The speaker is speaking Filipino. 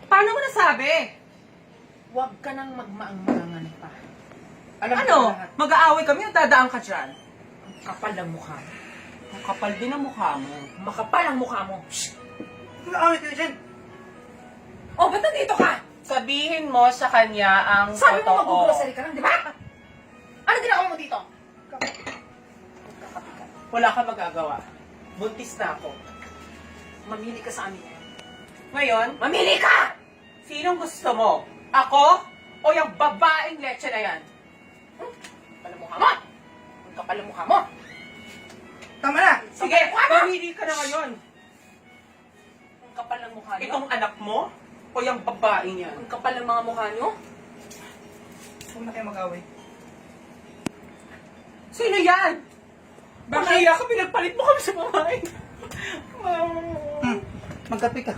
Paano mo nasabi? Huwag ka nang magmaang-maangan pa. Alam ko Ano? lahat. Mag-aaway kami o dadaan ka dyan? Ang kapal ng mukha mo. Ang kapal din ang mukha mo. Makapal ang mukha mo. Nag-aaway kayo dyan. Oh, ba't nandito ka? Sabihin mo sa kanya ang Sabi mo totoo. mag-grocery ka lang, di ba? Ano ginagawa mo dito? Wala ka magagawa. Buntis na ako. Mamili ka sa amin. Ngayon, Mamili ka! sinong gusto mo? Ako o yung babaeng leche na yan? Kapal ang mukha mo! Ang kapal ang mukha mo! Tama na! Sige, mamili ka na ngayon. Ang kapal ng mukha niyo. Itong anak mo o yung babaeng yan? Ang kapal ng mga mukha niyo. Huwag na kayo mag-aaway. Sino yan? Bakit ka pinagpalit mo kami sa babae? Magkape ka.